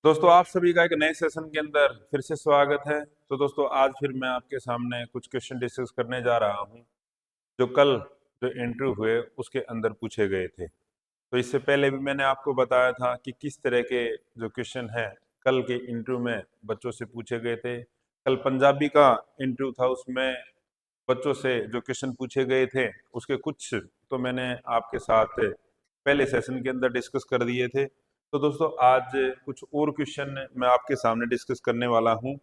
दोस्तों, आप सभी का एक नए सेशन के अंदर फिर से स्वागत है। तो दोस्तों, आज फिर मैं आपके सामने कुछ क्वेश्चन डिस्कस करने जा रहा हूं जो कल जो इंटरव्यू हुए उसके अंदर पूछे गए थे। तो इससे पहले भी मैंने आपको बताया था कि किस तरह के जो क्वेश्चन हैं कल के इंटरव्यू में बच्चों से पूछे गए थे। कल पंजाबी का इंटरव्यू था, उसमें बच्चों से जो क्वेश्चन पूछे गए थे उसके कुछ तो मैंने आपके साथ पहले सेशन के अंदर डिस्कस कर दिए थे। तो दोस्तों, आज कुछ और क्वेश्चन मैं आपके सामने डिस्कस करने वाला हूं।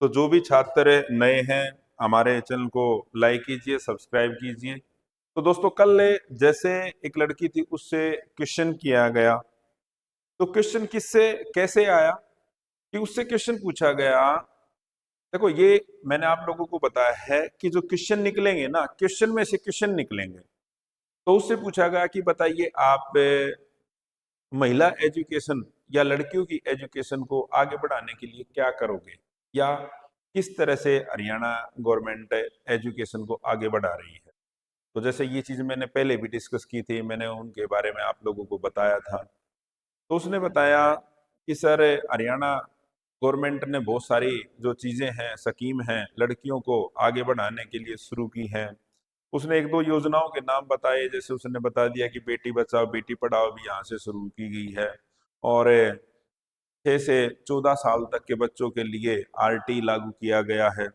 तो जो भी छात्र नए हैं, हमारे चैनल को लाइक कीजिए, सब्सक्राइब कीजिए। तो दोस्तों, कल जैसे एक लड़की थी उससे क्वेश्चन किया गया, तो क्वेश्चन किससे कैसे आया कि उससे क्वेश्चन पूछा गया। देखो, ये मैंने आप लोगों को बताया है कि जो क्वेश्चन निकलेंगे ना, क्वेश्चन में से क्वेश्चन निकलेंगे। तो उससे पूछा गया कि बताइए आप महिला एजुकेशन या लड़कियों की एजुकेशन को आगे बढ़ाने के लिए क्या करोगे, या किस तरह से हरियाणा गवर्नमेंट एजुकेशन को आगे बढ़ा रही है। तो जैसे ये चीज मैंने पहले भी डिस्कस की थी, मैंने उनके बारे में आप लोगों को बताया था। तो उसने बताया कि सर, हरियाणा गवर्नमेंट ने बहुत सारी जो चीजें हैं, स्कीम हैं, लड़कियों को आगे बढ़ाने के लिए शुरू की हैं। उसने एक दो योजनाओं के नाम बताए, जैसे उसने बता दिया कि बेटी बचाओ बेटी पढ़ाओ भी यहाँ से शुरू की गई है, और 6 से 14 साल तक के बच्चों के लिए आरटी लागू किया गया है,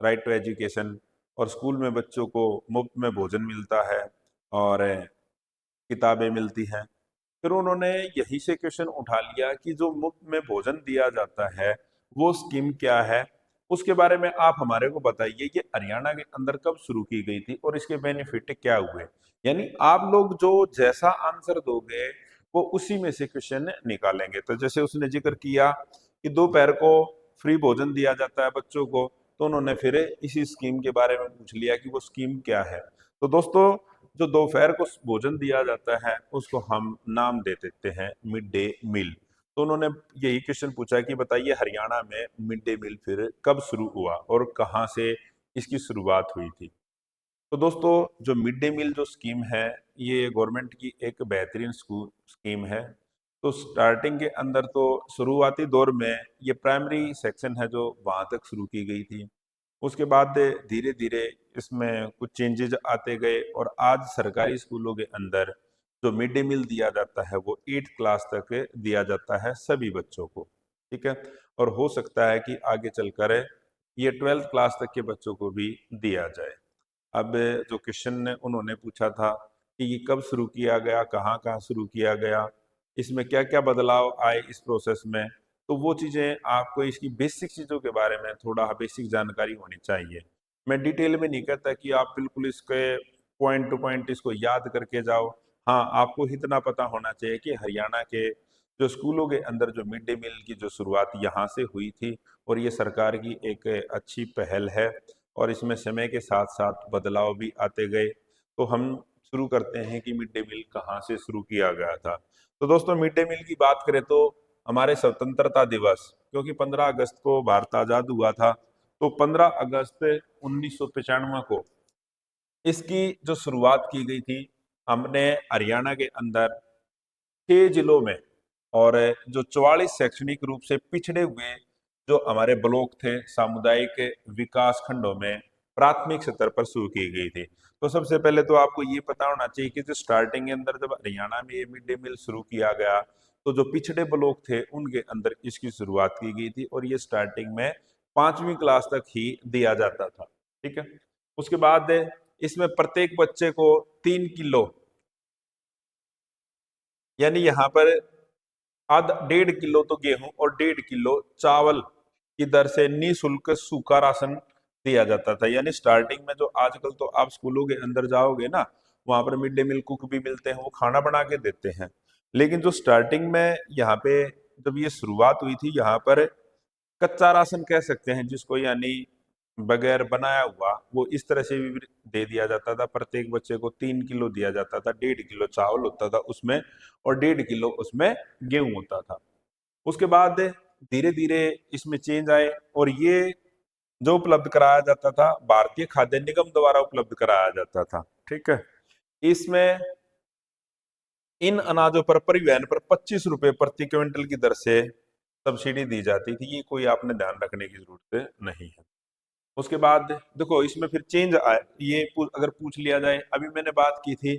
राइट टू एजुकेशन। और स्कूल में बच्चों को मुफ्त में भोजन मिलता है और किताबें मिलती हैं। फिर उन्होंने यही से क्वेश्चन उठा लिया कि जो मुफ्त में भोजन दिया जाता है वो स्कीम क्या है, उसके बारे में आप हमारे को बताइए कि हरियाणा के अंदर कब शुरू की गई थी और इसके बेनिफिट क्या हुए। यानी आप लोग जो जैसा आंसर दोगे वो उसी में से क्वेश्चन निकालेंगे। तो जैसे उसने जिक्र किया कि दोपहर को फ्री भोजन दिया जाता है बच्चों को, तो उन्होंने फिर इसी स्कीम के बारे में पूछ लिया कि वो स्कीम क्या है। तो दोस्तों, जो दोपहर को भोजन दिया जाता है उसको हम नाम दे देते हैं मिड डे मील। तो उन्होंने यही क्वेश्चन पूछा कि बताइए हरियाणा में मिड डे मील फिर कब शुरू हुआ और कहाँ से इसकी शुरुआत हुई थी। तो दोस्तों, जो मिड डे मील जो स्कीम है, ये गवर्नमेंट की एक बेहतरीन स्कीम है। तो स्टार्टिंग के अंदर तो शुरुआती दौर में ये प्राइमरी सेक्शन है जो वहां तक शुरू की गई थी। उसके बाद धीरे धीरे इसमें कुछ चेंजेस आते गए और आज सरकारी स्कूलों के अंदर जो मिड डे मील दिया जाता है वो 8 क्लास तक दिया जाता है सभी बच्चों को। ठीक है। और हो सकता है कि आगे चलकर ये 12th क्लास तक के बच्चों को भी दिया जाए। अब जो क्वेश्चन ने उन्होंने पूछा था कि ये कब शुरू किया गया, कहाँ कहाँ शुरू किया गया, इसमें क्या क्या बदलाव आए इस प्रोसेस में, तो वो चीज़ें आपको इसकी बेसिक चीज़ों के बारे में थोड़ा बेसिक जानकारी होनी चाहिए। मैं डिटेल में नहीं कहता कि आप बिल्कुल इसके पॉइंट टू पॉइंट इसको याद करके जाओ। हाँ, आपको इतना पता होना चाहिए कि हरियाणा के जो स्कूलों के अंदर जो मिड डे मील की जो शुरुआत यहाँ से हुई थी और ये सरकार की एक अच्छी पहल है, और इसमें समय के साथ साथ बदलाव भी आते गए। तो हम शुरू करते हैं कि मिड डे मील कहाँ से शुरू किया गया था। तो दोस्तों, मिड डे मील की बात करें तो हमारे स्वतंत्रता दिवस, क्योंकि 15 अगस्त को भारत आजाद हुआ था, तो 15 अगस्त 1995 को इसकी जो शुरुआत की गई थी। हमने हरियाणा के अंदर 6 जिलों में और जो 44 शैक्षणिक रूप से पिछड़े हुए जो हमारे ब्लॉक थे, सामुदायिक विकास खंडों में प्राथमिक स्तर पर शुरू की गई थी। तो सबसे पहले तो आपको ये पता होना चाहिए कि जो स्टार्टिंग के अंदर जब हरियाणा में ये मिड डे मील शुरू किया गया, तो जो पिछड़े ब्लॉक थे उनके अंदर इसकी शुरुआत की गई थी, और ये स्टार्टिंग में 5वीं क्लास तक ही दिया जाता था। ठीक है। उसके बाद इसमें प्रत्येक बच्चे को 3 किलो, यानी यहाँ पर आधा 1.5 किलो तो गेहूं और 1.5 किलो चावल की दर से निःशुल्क सूखा राशन दिया जाता था। यानी स्टार्टिंग में जो आजकल तो आप स्कूलों के अंदर जाओगे ना, वहां पर मिड डे मील कुक भी मिलते हैं, वो खाना बना के देते हैं। लेकिन जो स्टार्टिंग में यहाँ पे जब ये शुरुआत हुई थी, यहाँ पर कच्चा राशन कह सकते हैं जिसको, यानी बगैर बनाया हुआ, वो इस तरह से भी दे दिया जाता था। प्रत्येक बच्चे को 3 किलो दिया जाता था, 1.5 किलो चावल होता था उसमें और 1.5 किलो उसमें गेहूं होता था। उसके बाद धीरे धीरे इसमें चेंज आए, और ये जो उपलब्ध कराया जाता था भारतीय खाद्य निगम द्वारा उपलब्ध कराया जाता था। ठीक है। इसमें इन अनाजों पर परिवहन पर 25 रुपए प्रति क्विंटल की दर से सब्सिडी दी जाती थी, ये कोई आपने ध्यान रखने की जरूरत नहीं है। उसके बाद देखो इसमें फिर चेंज आए, ये अगर पूछ लिया जाए, अभी मैंने बात की थी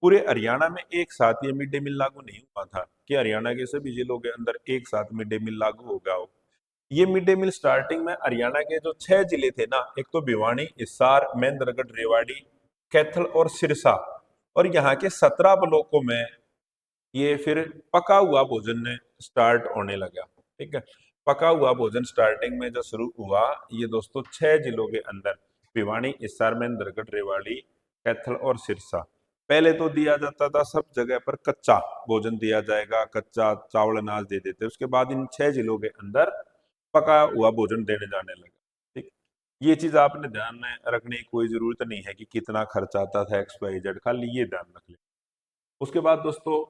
पूरे हरियाणा में एक साथ ये मिड डे मील लागू नहीं हुआ था कि हरियाणा के सभी जिलों के अंदर एक साथ मिड डे मील लागू हो गया हो। ये मिड डे मील स्टार्टिंग में हरियाणा के जो 6 जिले थे ना, एक तो भिवानी, हिसार, महेंद्रगढ़, रेवाड़ी, कैथल और सिरसा, और यहाँ के 17 ब्लॉकों में ये फिर पका हुआ भोजन स्टार्ट होने लगा। ठीक है, पका हुआ भोजन स्टार्टिंग में जो शुरू हुआ, ये दोस्तों 6 जिलों के अंदर भिवानी, हिसार, महेंद्रगढ़, रेवाड़ी, कैथल और सिरसा। पहले तो दिया जाता था सब जगह पर कच्चा भोजन दिया जाएगा, कच्चा चावल अनाज दे देते, उसके बाद इन 6 जिलों के अंदर पका हुआ भोजन देने जाने लगा। ठीक, ये चीज आपने ध्यान में रखने की कोई जरूरत नहीं है कि कितना खर्च आता था एक्स वाई जेड, खाली ये ध्यान रख ले। उसके बाद दोस्तों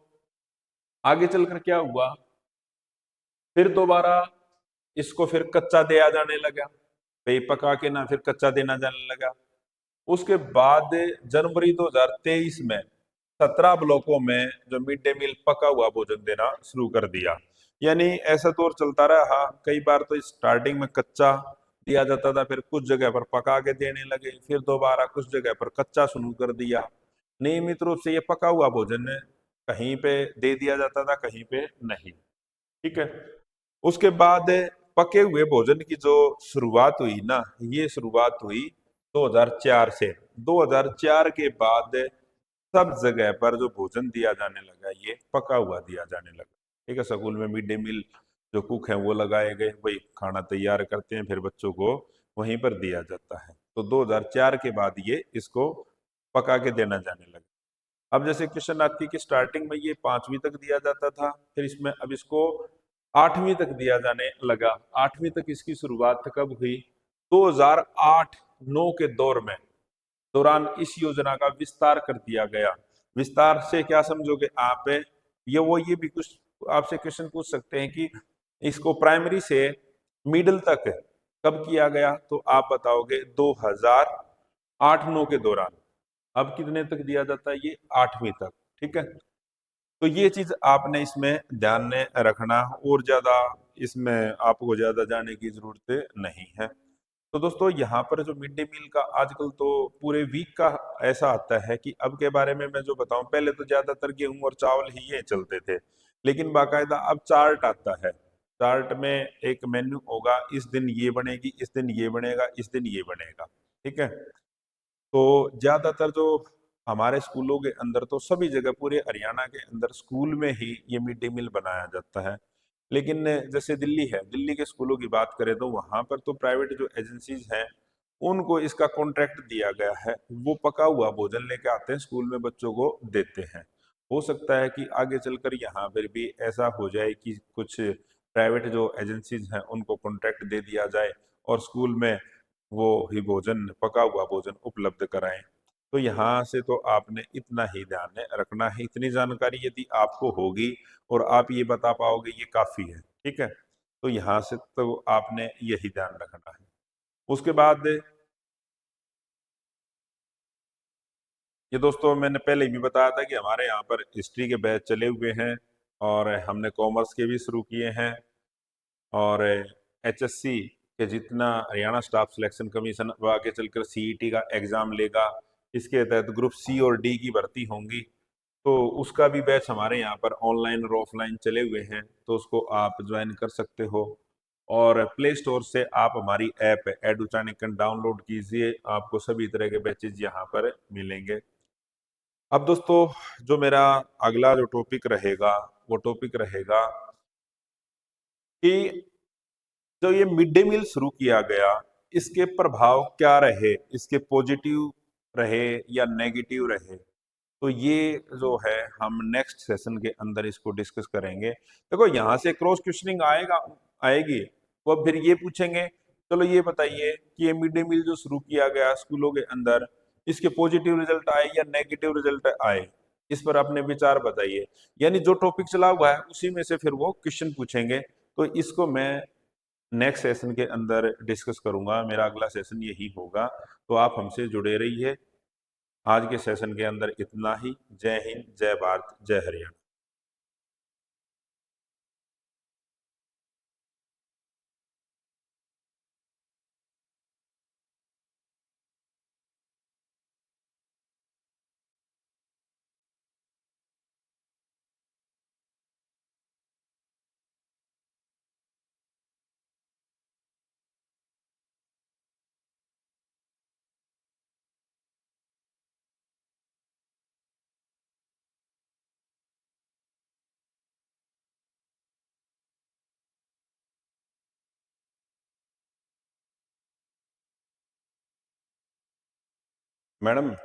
आगे चलकर क्या हुआ, फिर दोबारा इसको फिर कच्चा दिया जाने लगा, भाई पका के ना फिर कच्चा देना जाने लगा। उसके बाद जनवरी 2023 में 17 ब्लॉकों में जो मिड डे मील पका हुआ भोजन देना शुरू कर दिया। यानी ऐसा दौर चलता रहा, कई बार तो स्टार्टिंग में कच्चा दिया जाता था, फिर कुछ जगह पर पका के देने लगे, फिर दोबारा कुछ जगह पर कच्चा शुरू कर दिया। नियमित रूप से ये पका हुआ भोजन कहीं पे दे दिया जाता था, कहीं पे नहीं। ठीक है, उसके बाद पके हुए भोजन की जो शुरुआत हुई ना, ये शुरुआत हुई 2004 से। 2004 के बाद सब जगह पर जो भोजन दिया जाने लगा, ये पका हुआ दिया जाने लगा। ठीक है, स्कूल में मिड डे मील जो कुक हैं वो लगाए गए, वही खाना तैयार करते हैं, फिर बच्चों को वहीं पर दिया जाता है। तो 2004 के बाद ये इसको पका के देना जाने लगा। अब जैसे क्वेश्चन आती है कि स्टार्टिंग में ये 5वीं तक दिया जाता था, फिर इसमें अब इसको 8वीं तक दिया जाने लगा। 8वीं तक इसकी शुरुआत कब हुई, 2008-9 के दौर में दौरान इस योजना का विस्तार कर दिया गया। विस्तार से क्या समझोगे आप, ये भी कुछ आपसे क्वेश्चन पूछ सकते हैं कि इसको प्राइमरी से मिडिल तक कब किया गया, तो आप बताओगे 2008-9 के दौरान। अब कितने तक दिया जाता है, ये 8वीं तक। ठीक है, तो ये चीज आपने इसमें ध्यान में रखना, और ज्यादा इसमें आपको ज्यादा जाने की जरूरत नहीं है। तो दोस्तों यहाँ पर जो मिड डे मील का आजकल तो पूरे वीक का ऐसा आता है कि अब के बारे में मैं जो बताऊं, पहले तो ज्यादातर गेहूं और चावल ही ये चलते थे, लेकिन बाकायदा अब चार्ट आता है। चार्ट में एक मेन्यू होगा, इस दिन ये बनेगी, इस दिन ये बनेगा, इस दिन ये बनेगा। ठीक है, तो ज्यादातर जो हमारे स्कूलों के अंदर तो सभी जगह पूरे हरियाणा के अंदर स्कूल में ही ये मिड डे मील बनाया जाता है। लेकिन जैसे दिल्ली है, दिल्ली के स्कूलों की बात करें तो वहां पर तो प्राइवेट जो एजेंसीज हैं उनको इसका कॉन्ट्रैक्ट दिया गया है, वो पका हुआ भोजन लेके आते हैं स्कूल में बच्चों को देते हैं। हो सकता है कि आगे चलकर यहाँ पर भी ऐसा हो जाए कि कुछ प्राइवेट जो एजेंसीज हैं उनको कॉन्ट्रैक्ट दे दिया जाए और स्कूल में वो ही भोजन, पका हुआ भोजन उपलब्ध कराएं। तो यहाँ से तो आपने इतना ही ध्यान रखना है, इतनी जानकारी यदि आपको होगी और आप ये बता पाओगे, ये काफी है। ठीक है, तो यहाँ से तो आपने यही ध्यान रखना है। उसके बाद ये दोस्तों मैंने पहले भी बताया था कि हमारे यहाँ पर हिस्ट्री के बैच चले हुए हैं, और हमने कॉमर्स के भी शुरू किए हैं, और एचएससी के जितना हरियाणा स्टाफ सिलेक्शन कमीशन वो आगे चलकर सीईटी का एग्जाम लेगा, इसके तहत ग्रुप सी और डी की भर्ती होंगी, तो उसका भी बैच हमारे यहाँ पर ऑनलाइन और ऑफलाइन चले हुए हैं, तो उसको आप ज्वाइन कर सकते हो। और प्ले स्टोर से आप हमारी ऐप एडू चाणक्य डाउनलोड कीजिए, आपको सभी तरह के बैचेज यहाँ पर मिलेंगे। अब दोस्तों जो मेरा अगला जो टॉपिक रहेगा, वो टॉपिक रहेगा कि जो ये मिड डे मील शुरू किया गया, इसके प्रभाव क्या रहे, इसके पॉजिटिव रहे या नेगेटिव रहे। तो ये जो है हम नेक्स्ट सेशन के अंदर इसको डिस्कस करेंगे। देखो यहाँ से क्रॉस क्वेश्चनिंग आएगी, वो अब फिर ये पूछेंगे, चलो ये बताइए कि ये मिड डे मील जो शुरू किया गया स्कूलों के अंदर, इसके पॉजिटिव रिजल्ट आए या नेगेटिव रिजल्ट आए, इस पर अपने विचार बताइए। यानी जो टॉपिक चला हुआ है उसी में से फिर वो क्वेश्चन पूछेंगे। तो इसको मैं नेक्स्ट सेशन के अंदर डिस्कस करूंगा, मेरा अगला सेशन यही होगा। तो आप हमसे जुड़े रहिए। आज के सेशन के अंदर इतना ही। जय हिंद, जय भारत, जय हरियाणा। मैडम